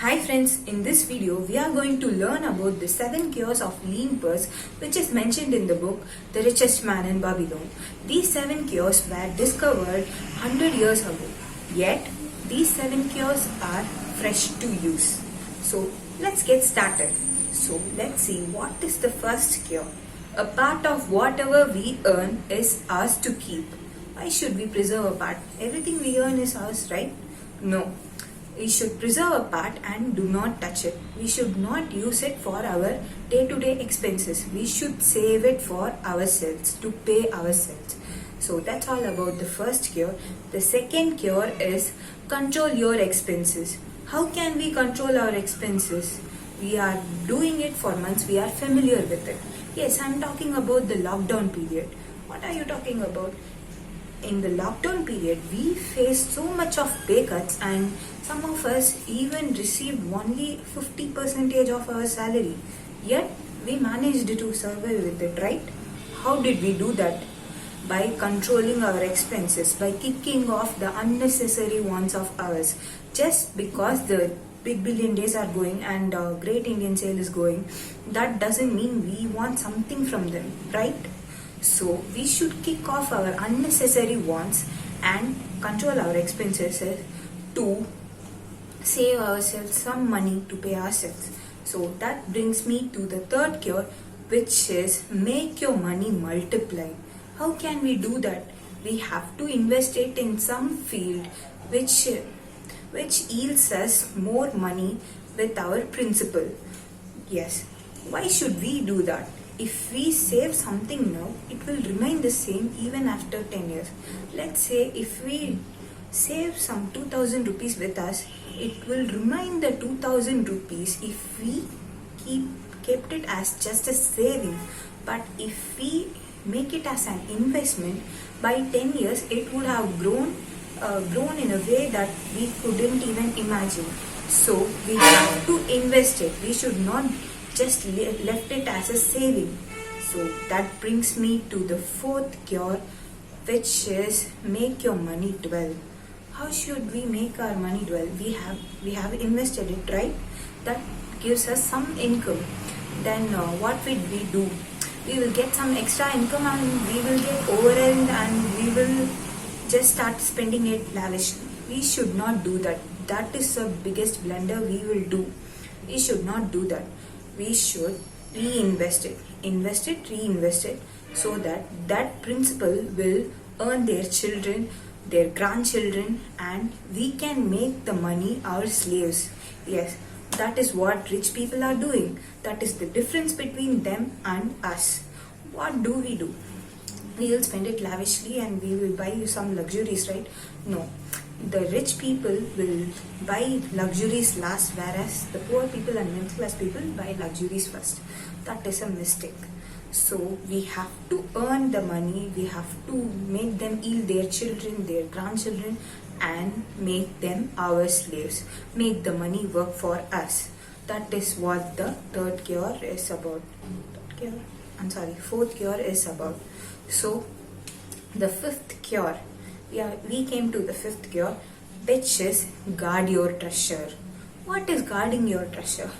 Hi friends, in this video we are going to learn about the 7 cures of lean purse which is mentioned in the book The Richest Man in Babylon. These 7 cures were discovered 100 years ago, yet these 7 cures are fresh to use. So let's get started. So let's see what is the first cure. A part of whatever we earn is ours to keep. Why should we preserve a part? Everything we earn is ours, right? No. We should preserve a part and do not touch it. We should not use it for our day-to-day expenses. We should save it for ourselves, to pay ourselves. So that's all about the first cure. The second cure is control your expenses. How can we control our expenses? We are doing it for months. We are familiar with it. Yes, I'm talking about the lockdown period. What are you talking about? In the lockdown period, we faced so much of pay cuts, and some of us even received only 50% of our salary. Yet, we managed to survive with it, right? How did we do that? By controlling our expenses, by kicking off the unnecessary wants of ours. Just because the Big Billion Days are going and Great Indian Sale is going, that doesn't mean we want something from them, right? So we should kick off our unnecessary wants and control our expenses to save ourselves some money to pay ourselves. So that brings me to the third cure, which is make your money multiply. How can we do that? We have to invest it in some field which yields us more money with our principal. Yes. Why should we do that? If we save something now, it will remain the same even after 10 years. Let's say if we save some 2000 rupees with us, it will remain the 2000 rupees if we kept it as just a saving. But if we make it as an investment, by 10 years it would have grown in a way that we couldn't even imagine. So we have to invest it. We should not just left it as a saving. So that brings me to the fourth cure, which is make your money dwell. How should we make our money dwell? We have invested it, right? That gives us some income. Then what will we do? We will get some extra income and we will get overwhelmed and we will just start spending it lavishly. We should not do that. That is the biggest blunder we will do. We should not do that. We should reinvest it, reinvest it, so that principal will earn their children, their grandchildren, and we can make the money our slaves. Yes, that is what rich people are doing. That is the difference between them and us. What do? We will spend it lavishly and we will buy some luxuries, right? No. The rich people will buy luxuries last, whereas the poor people and middle class people buy luxuries first. That is a mistake. So we have to earn the money, we have to make them yield their children, their grandchildren, and make them our slaves. Make the money work for us. That is what the fourth cure is about. So the fifth cure. We came to the fifth cure, which is guard your treasure. What is guarding your treasure?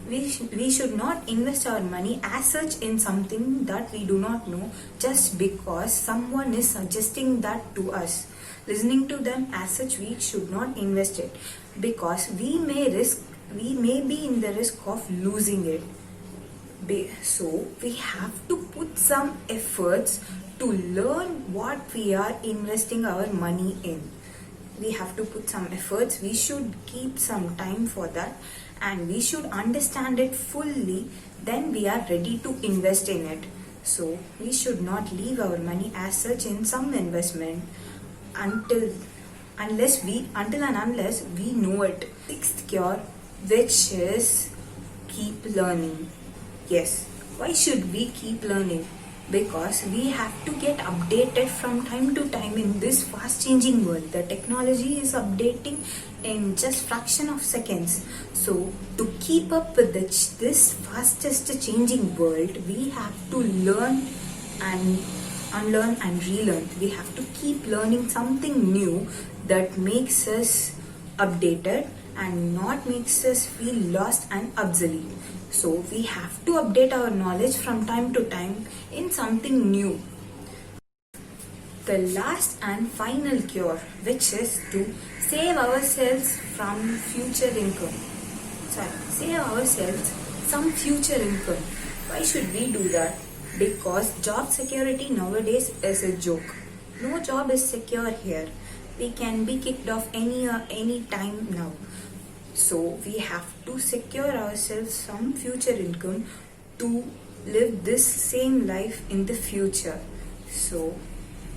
We should not invest our money as such in something that we do not know just because someone is suggesting that to us. Listening to them as such, we should not invest it because we may be in the risk of losing it. So we have to put some efforts to learn what we are investing our money in. We have to put some efforts. We should keep some time for that and we should understand it fully. Then we are ready to invest in it. So we should not leave our money as such in some investment until and unless we know it. Sixth cure, which is keep learning. Yes, why should we keep learning? Because we have to get updated from time to time in this fast changing world. The technology is updating in just fraction of seconds. So to keep up with this fastest changing world, we have to learn and unlearn and relearn. We have to keep learning something new that makes us updated and not makes us feel lost and obsolete. So we have to update our knowledge from time to time in something new. The last and final cure, which is to save ourselves from future income. Save ourselves some future income. Why should we do that? Because job security nowadays is a joke. No job is secure here. We can be kicked off any time now. So we have to secure ourselves some future income to live this same life in the future. So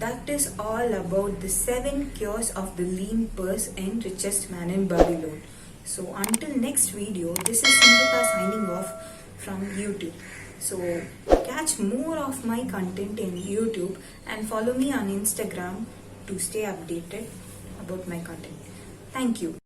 that is all about the 7 cures of the lean purse and richest man in Babylon. So until next video, this is Singita signing off from YouTube. So catch more of my content in YouTube and follow me on Instagram to stay updated about my content. Thank you.